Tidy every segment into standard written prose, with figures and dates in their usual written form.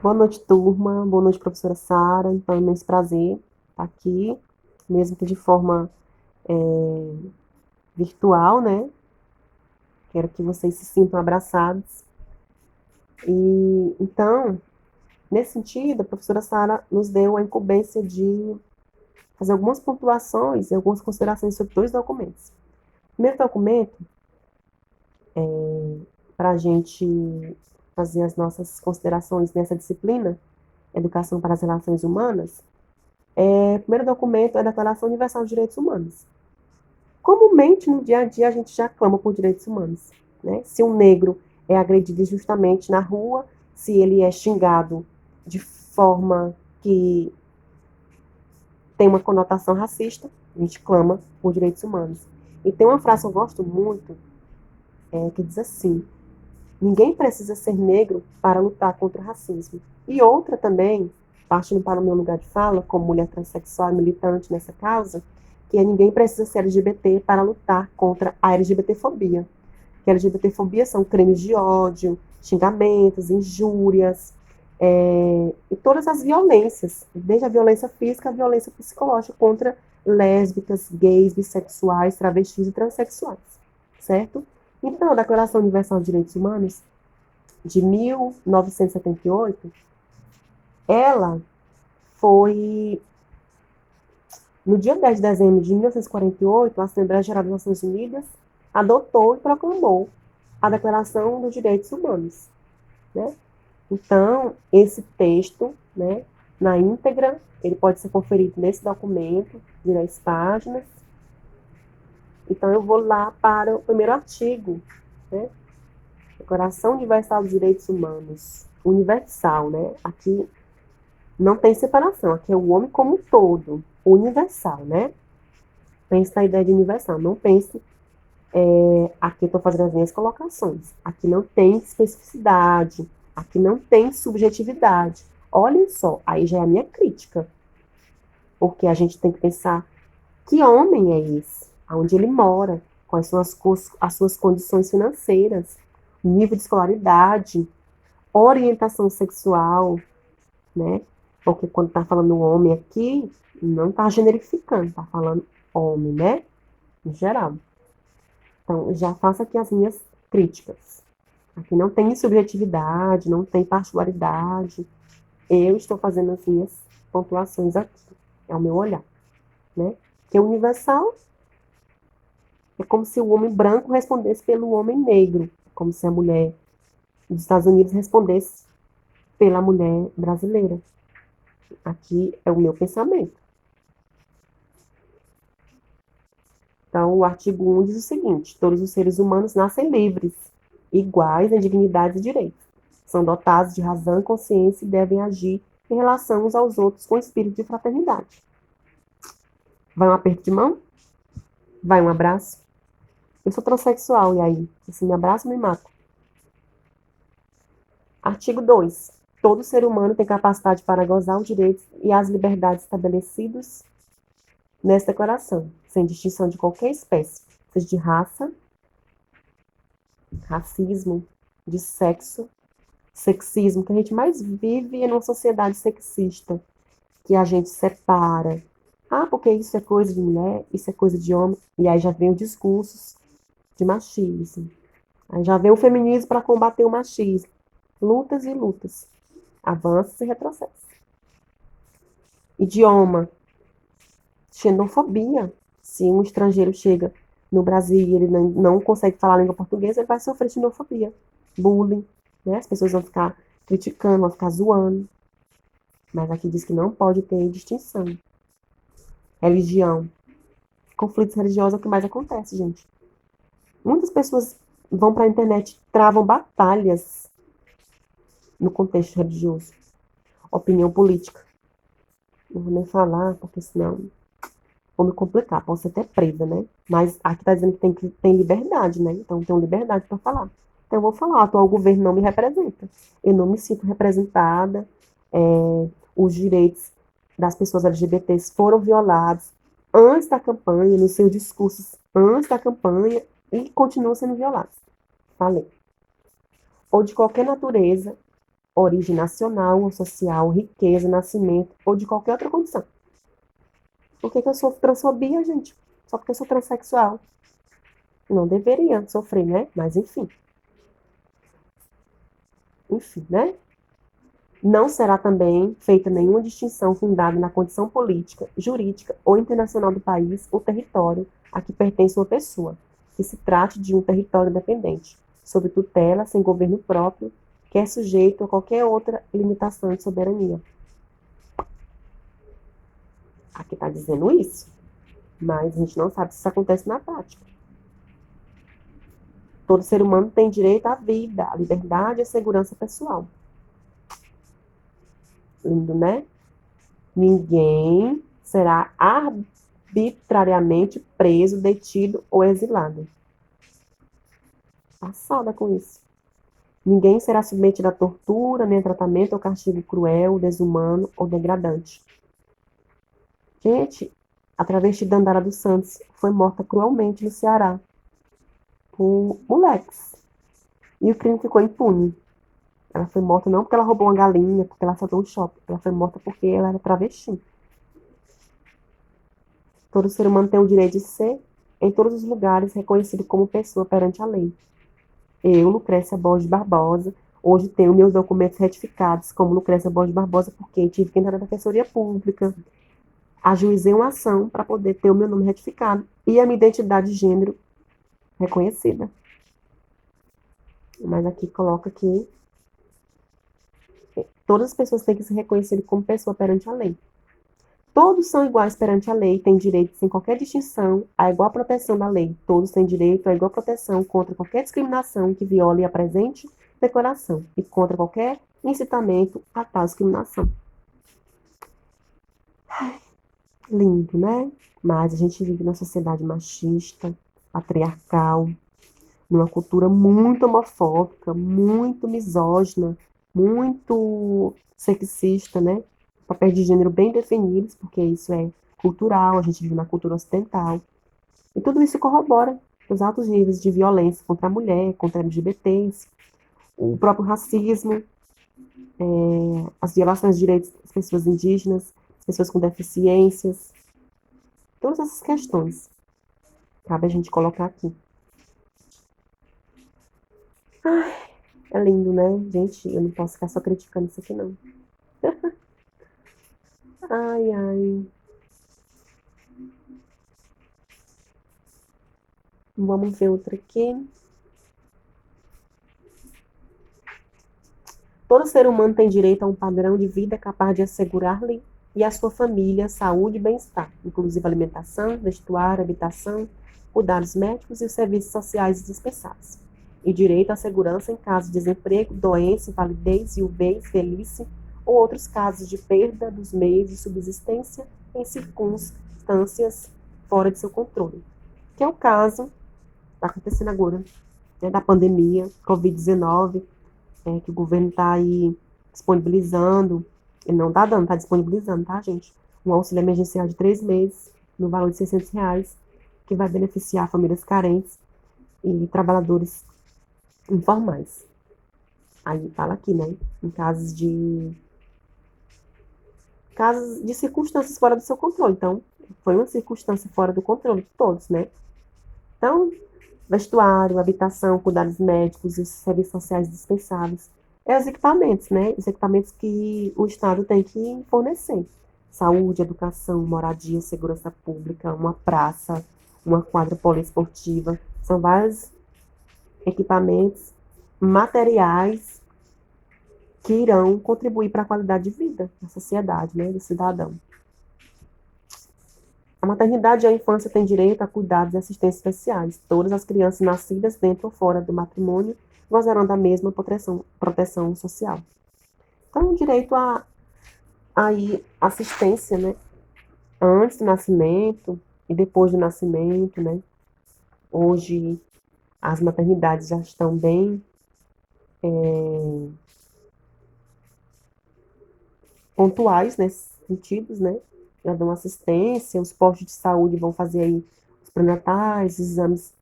Boa noite, turma. Boa noite, professora Sara. Então, é um imenso prazer estar aqui, mesmo que de forma virtual, né? Quero que vocês se sintam abraçados. Então, nesse sentido, a professora Sara nos deu a incumbência de fazer algumas pontuações e algumas considerações sobre dois documentos. O primeiro documento, para a gente fazer as nossas considerações nessa disciplina, Educação para as Relações Humanas, o primeiro documento é a Declaração Universal de Direitos Humanos. Comumente, no dia a dia, a gente já clama por direitos humanos. Né? Se um negro é agredido injustamente na rua, se ele é xingado de forma que tem uma conotação racista, a gente clama por direitos humanos. E tem uma frase que eu gosto muito, que diz assim: ninguém precisa ser negro para lutar contra o racismo. E outra também, partindo para o meu lugar de fala, como mulher transexual e militante nessa causa, que é ninguém precisa ser LGBT para lutar contra a LGBTfobia. Que a LGBTfobia são crimes de ódio, xingamentos, injúrias, e todas as violências, desde a violência física à violência psicológica contra lésbicas, gays, bissexuais, travestis e transexuais, certo? Então, a Declaração Universal de Direitos Humanos, de 1978, ela foi, no dia 10 de dezembro de 1948, a Assembleia Geral das Nações Unidas adotou e proclamou a Declaração dos Direitos Humanos, né? Então, esse texto, né, na íntegra, ele pode ser conferido nesse documento, de 10 páginas. Então, eu vou lá para o primeiro artigo, né? Declaração Universal dos Direitos Humanos. Universal, né? Aqui não tem separação, aqui é o homem como um todo, universal, né? Pense na ideia de universal, não pense, aqui eu estou fazendo as minhas colocações, aqui não tem especificidade, aqui não tem subjetividade. Olhem só, aí já é a minha crítica, porque a gente tem que pensar que homem é esse, aonde ele mora, quais são as suas condições financeiras, nível de escolaridade, orientação sexual, né? Porque quando está falando homem aqui, não está generificando, está falando homem, né? Em geral. Então, já faço aqui as minhas críticas. Aqui não tem subjetividade, não tem particularidade. Eu estou fazendo as minhas pontuações aqui. É o meu olhar, né? Que é universal é como se o homem branco respondesse pelo homem negro, como se a mulher dos Estados Unidos respondesse pela mulher brasileira. Aqui é o meu pensamento. Então, o artigo 1 diz o seguinte: todos os seres humanos nascem livres, iguais em dignidade e direitos. São dotados de razão e consciência e devem agir em relação uns aos outros com espírito de fraternidade. Vai um aperto de mão? Vai um abraço? Eu sou transexual, e aí? Se me abraça, me mata. Artigo 2. Todo ser humano tem capacidade para gozar os direitos e as liberdades estabelecidos nesta declaração, sem distinção de qualquer espécie, seja de raça, racismo, de sexo, sexismo, que a gente mais vive em uma sociedade sexista, que a gente separa. Ah, porque isso é coisa de mulher, isso é coisa de homem, e aí já vem os discursos de machismo. Aí já vem o feminismo para combater o machismo. Lutas e lutas. Avanços e retrocessos. Idioma. Xenofobia. Se um estrangeiro chega no Brasil e ele não consegue falar a língua portuguesa, ele vai sofrer xenofobia. Bullying. Né? As pessoas vão ficar criticando, vão ficar zoando. Mas aqui diz que não pode ter distinção. Religião. Conflitos religiosos é o que mais acontece, gente. Muitas pessoas vão para a internet e travam batalhas no contexto religioso. Opinião política. Não vou nem falar, porque senão vou me complicar. Posso ser até presa, né? Mas aqui está dizendo que tem liberdade, né? Então tenho liberdade para falar. Então eu vou falar, o atual governo não me representa. Eu não me sinto representada. Os direitos das pessoas LGBTs foram violados antes da campanha, nos seus discursos antes da campanha, e continuam sendo violados. Falei. Ou de qualquer natureza, origem nacional ou social, riqueza, nascimento ou de qualquer outra condição. Por que eu sofro transfobia, gente? Só porque eu sou transexual. Não deveria sofrer, né? Mas enfim. Enfim, né? Não será também feita nenhuma distinção fundada na condição política, jurídica ou internacional do país ou território a que pertence uma pessoa, que se trate de um território independente, sob tutela, sem governo próprio, que é sujeito a qualquer outra limitação de soberania. Aqui está dizendo isso, mas a gente não sabe se isso acontece na prática. Todo ser humano tem direito à vida, à liberdade e à segurança pessoal. Lindo, né? Ninguém será arbitrariamente preso, detido ou exilado. Passada com isso. Ninguém será submetido a tortura, nem a tratamento ou castigo cruel, desumano ou degradante. Gente, a travesti Dandara dos Santos foi morta cruelmente no Ceará por moleques. E o crime ficou impune. Ela foi morta não porque ela roubou uma galinha, porque ela assaltou um shopping. Ela foi morta porque ela era travesti. Todo ser humano tem o direito de ser, em todos os lugares, reconhecido como pessoa perante a lei. Eu, Lucrécia Borges Barbosa, hoje tenho meus documentos retificados como Lucrécia Borges Barbosa, porque tive que entrar na Defensoria Pública, ajuizei uma ação para poder ter o meu nome retificado e a minha identidade de gênero reconhecida. Mas aqui coloca que todas as pessoas têm que ser reconhecidas como pessoa perante a lei. Todos são iguais perante a lei, têm direito, sem qualquer distinção, à igual proteção da lei. Todos têm direito à igual proteção contra qualquer discriminação que viole a presente declaração e contra qualquer incitamento a tal discriminação. Lindo, né? Mas a gente vive numa sociedade machista, patriarcal, numa cultura muito homofóbica, muito misógina, muito sexista, né? Papéis de gênero bem definidos, porque isso é cultural, a gente vive na cultura ocidental. E tudo isso corrobora os altos níveis de violência contra a mulher, contra LGBTs, o próprio racismo, as violações de direitos das pessoas indígenas, pessoas com deficiências, todas essas questões. Cabe a gente colocar aqui. Ai, é lindo, né? Gente, eu não posso ficar só criticando isso aqui, não. Ai, ai. Vamos ver outra aqui. Todo ser humano tem direito a um padrão de vida capaz de assegurar-lhe e à sua família saúde e bem-estar, inclusive alimentação, vestuário, habitação, cuidados médicos e os serviços sociais dispensáveis. E direito à segurança em caso de desemprego, doença, invalidez, viuvez, velhice ou outros casos de perda dos meios de subsistência em circunstâncias fora de seu controle. Que é o caso está acontecendo agora, né, da pandemia, Covid-19, que o governo está aí disponibilizando, ele não está dando, está disponibilizando, tá, gente? Um auxílio emergencial de 3 meses, no valor de R$ 600, que vai beneficiar famílias carentes e trabalhadores informais. Aí fala aqui, né, em casos de circunstâncias fora do seu controle. Então, foi uma circunstância fora do controle de todos, né? Então, vestuário, habitação, cuidados médicos e serviços sociais dispensáveis. É os equipamentos, né? Os equipamentos que o Estado tem que fornecer. Saúde, educação, moradia, segurança pública, uma praça, uma quadra poliesportiva. São vários equipamentos materiais que irão contribuir para a qualidade de vida da sociedade, né? Do cidadão. A maternidade e a infância têm direito a cuidados e assistência especiais. Todas as crianças nascidas dentro ou fora do matrimônio gozarão da mesma proteção social. Então, direito a assistência, né? Antes do nascimento e depois do nascimento, né? Hoje, as maternidades já estão bem pontuais nesses sentidos, né? Já dão assistência, os postos de saúde vão fazer aí os pré-natais, os exames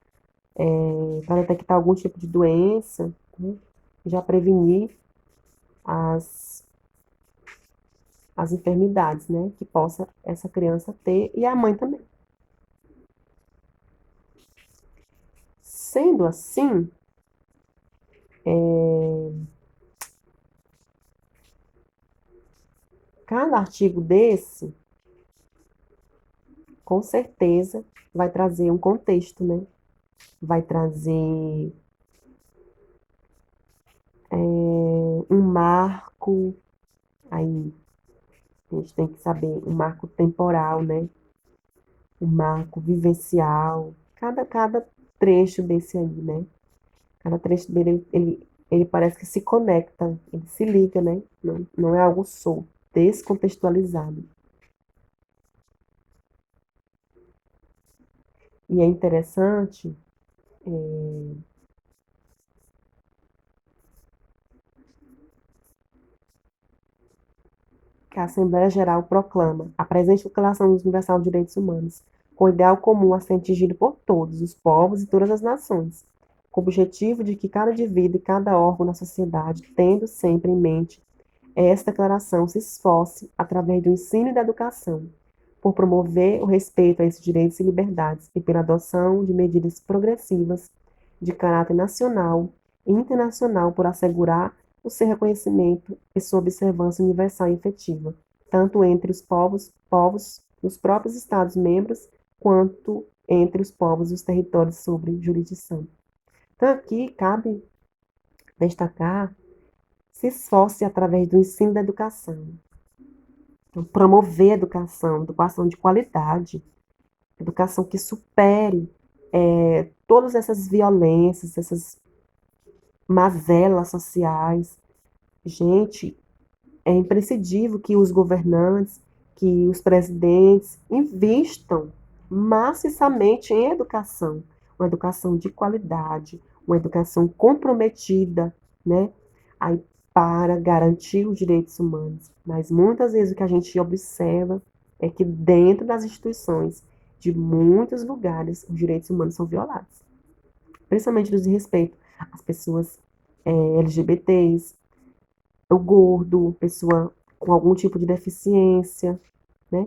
para detectar algum tipo de doença, né? Já prevenir as enfermidades, né, que possa essa criança ter e a mãe também. Sendo assim, cada artigo desse, com certeza, vai trazer um contexto, né? Vai trazer um marco, aí a gente tem que saber um marco temporal, né? Um marco vivencial, cada trecho desse aí, né? Cada trecho dele, ele parece que se conecta, ele se liga, né? Não é algo solto, descontextualizado. E é interessante que a Assembleia Geral proclama a presente Declaração Universal de Direitos Humanos, com o ideal comum a ser atingido por todos os povos e todas as nações, com o objetivo de que cada indivíduo e cada órgão da sociedade, tendo sempre em mente esta declaração, se esforce, através do ensino e da educação, por promover o respeito a esses direitos e liberdades e pela adoção de medidas progressivas de caráter nacional e internacional por assegurar o seu reconhecimento e sua observância universal e efetiva, tanto entre os povos dos próprios Estados-membros, quanto entre os povos dos territórios sob jurisdição. Então, aqui cabe destacar, se esforce através do ensino da educação. Então, promover a educação de qualidade, educação que supere todas essas violências, essas mazelas sociais. Gente, é imprescindível que os governantes, que os presidentes investam maciçamente em educação, uma educação de qualidade, uma educação comprometida, né, aí para garantir os direitos humanos. Mas muitas vezes o que a gente observa é que dentro das instituições de muitos lugares os direitos humanos são violados, principalmente no respeito às pessoas LGBTs, o gordo, pessoa com algum tipo de deficiência, né?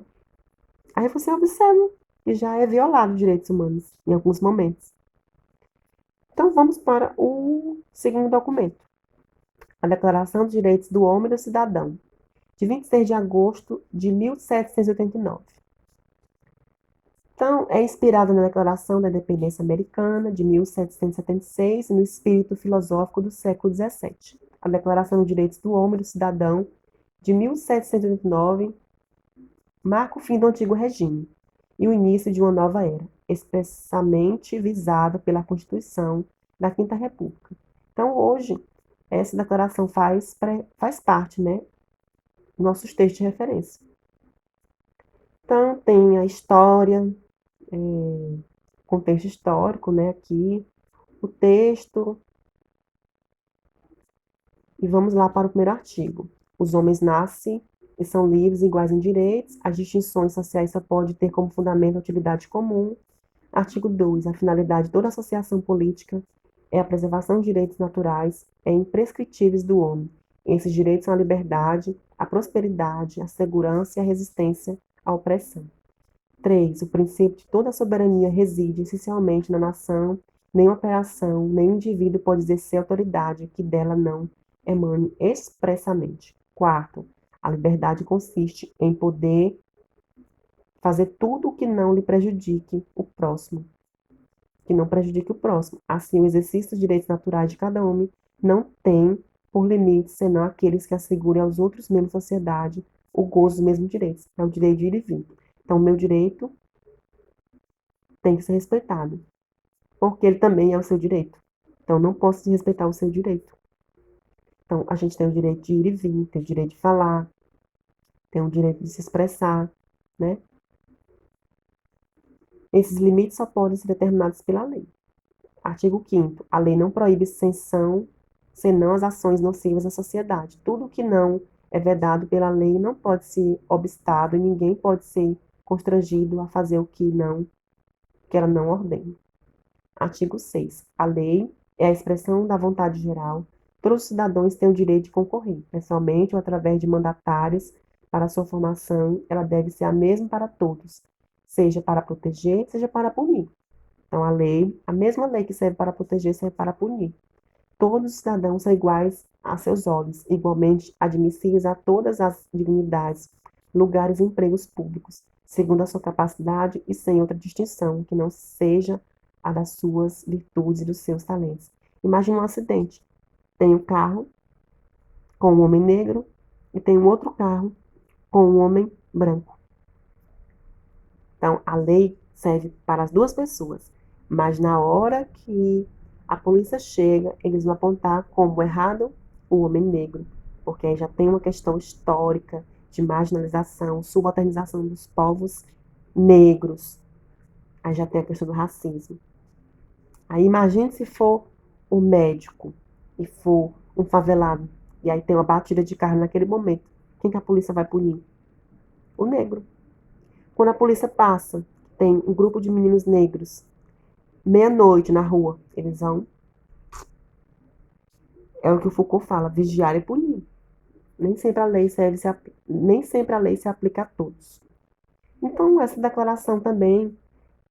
Aí você observa que já é violado os direitos humanos em alguns momentos. Então vamos para o segundo documento, a Declaração dos Direitos do Homem e do Cidadão, de 26 de agosto de 1789. Então, é inspirada na Declaração da Independência Americana de 1776 e no espírito filosófico do século XVII. A Declaração dos Direitos do Homem e do Cidadão de 1789 marca o fim do antigo regime e o início de uma nova era, expressamente visada pela Constituição da Quinta República. Então, hoje, essa declaração faz parte, né, dos nossos textos de referência. Então, tem a história, contexto histórico, né, aqui, o texto, e vamos lá para o primeiro artigo. Os homens nascem e são livres e iguais em direitos, as distinções sociais só podem ter como fundamento a utilidade comum. Artigo 2. A finalidade de toda associação política é a preservação dos direitos naturais e imprescritíveis do homem. Esses direitos são a liberdade, a prosperidade, a segurança e a resistência à opressão. 3. O princípio de toda a soberania reside essencialmente na nação, nenhuma operação, nenhum indivíduo pode exercer autoridade que dela não emane expressamente. 4. A liberdade consiste em poder fazer tudo o que não lhe prejudique o próximo, que não prejudique o próximo. Assim, o exercício dos direitos naturais de cada homem não tem por limite senão aqueles que assegurem aos outros membros da sociedade o gozo dos mesmos direitos. É o direito de ir e vir. Então, o meu direito tem que ser respeitado, porque ele também é o seu direito. Então, não posso desrespeitar o seu direito. Então, a gente tem o direito de ir e vir, tem o direito de falar, tem o direito de se expressar, né? Esses limites só podem ser determinados pela lei. Artigo 5º. A lei não proíbe sanção, senão as ações nocivas à sociedade. Tudo que não é vedado pela lei não pode ser obstado e ninguém pode ser constrangido a fazer o que ela não ordena. Artigo 6. A lei é a expressão da vontade geral, Todos os cidadãos têm o direito de concorrer, pessoalmente ou através de mandatários, para a sua formação. Ela deve ser a mesma para todos, seja para proteger, seja para punir. Então, a mesma lei que serve para proteger, serve para punir. Todos os cidadãos são iguais a seus olhos, igualmente admissíveis a todas as dignidades, lugares e empregos públicos, segundo a sua capacidade e sem outra distinção, que não seja a das suas virtudes e dos seus talentos. Imagine um acidente. Tem um carro com um homem negro e tem um outro carro com um homem branco. Então, a lei serve para as duas pessoas, mas na hora que a polícia chega, eles vão apontar como errado o homem negro, porque aí já tem uma questão histórica de marginalização, subalternização dos povos negros. Aí já tem a questão do racismo. Aí imagine se for um médico e for um favelado, e aí tem uma batida de carro naquele momento. Quem que a polícia vai punir? O negro. Quando a polícia passa, tem um grupo de meninos negros, meia-noite na rua, eles vão. É o que o Foucault fala, vigiar e punir. Nem sempre a lei nem sempre a lei se aplica a todos. Então, essa declaração também,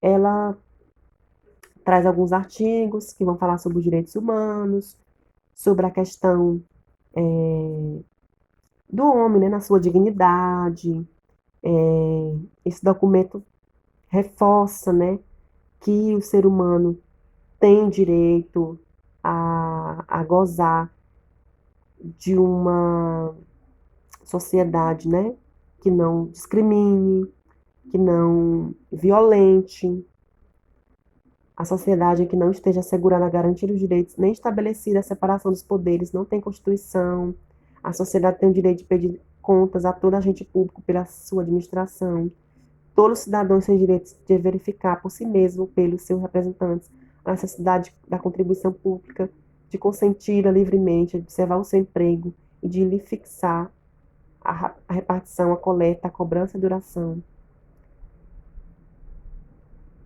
ela traz alguns artigos que vão falar sobre os direitos humanos, sobre a questão do homem, né, na sua dignidade. Esse documento reforça, né, que o ser humano tem direito a gozar de uma sociedade, né, que não discrimine, que não violente, a sociedade que não esteja assegurada a garantir os direitos, nem estabelecida a separação dos poderes, não tem Constituição. A sociedade tem o direito de pedir contas a todo agente público pela sua administração. Todos os cidadãos têm direito de verificar por si mesmo, pelos seus representantes, a necessidade da contribuição pública, de consentir livremente, de observar o seu emprego e de lhe fixar a repartição, a coleta, a cobrança e a duração.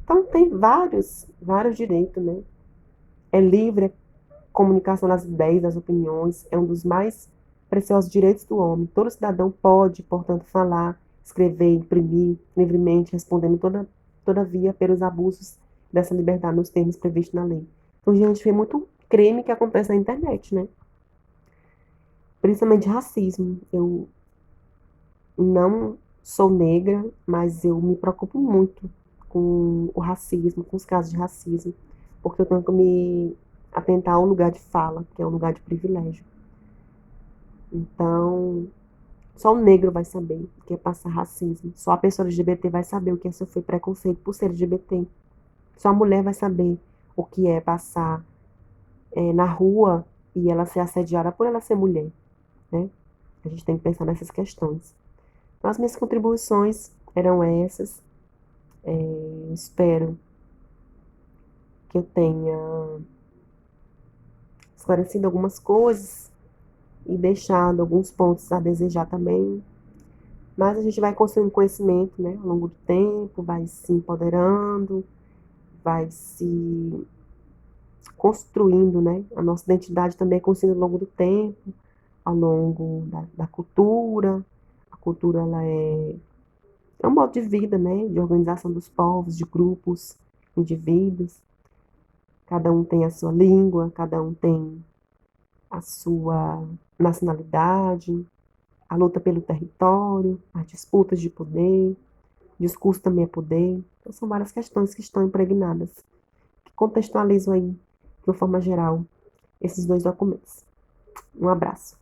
Então, tem vários direitos, né? É livre a comunicação das ideias, das opiniões, é um dos mais preciosos direitos do homem. Todo cidadão pode, portanto, falar, escrever, imprimir livremente, respondendo todavia pelos abusos dessa liberdade nos termos previstos na lei. Então, a gente vê muito crime que acontece na internet, né? Principalmente racismo. Eu não sou negra, mas eu me preocupo muito com o racismo, com os casos de racismo, porque eu tenho que me atentar ao lugar de fala, que é um lugar de privilégio. Então, só o negro vai saber o que é passar racismo. Só a pessoa LGBT vai saber o que é sofrer preconceito por ser LGBT. Só a mulher vai saber o que é passar na rua e ela ser assediada por ela ser mulher, né? A gente tem que pensar nessas questões. Então, as minhas contribuições eram essas. Espero que eu tenha esclarecido algumas coisas e deixado alguns pontos a desejar também. Mas a gente vai construindo conhecimento, né, ao longo do tempo, vai se empoderando, vai se construindo, né? A nossa identidade também é construída ao longo do tempo, ao longo da cultura. A cultura, ela é um modo de vida, né? De organização dos povos, de grupos, indivíduos. Cada um tem a sua língua, cada um tem a sua nacionalidade, a luta pelo território, as disputas de poder, discurso também é poder. Então, são várias questões que estão impregnadas, que contextualizam aí, de uma forma geral, esses dois documentos. Um abraço.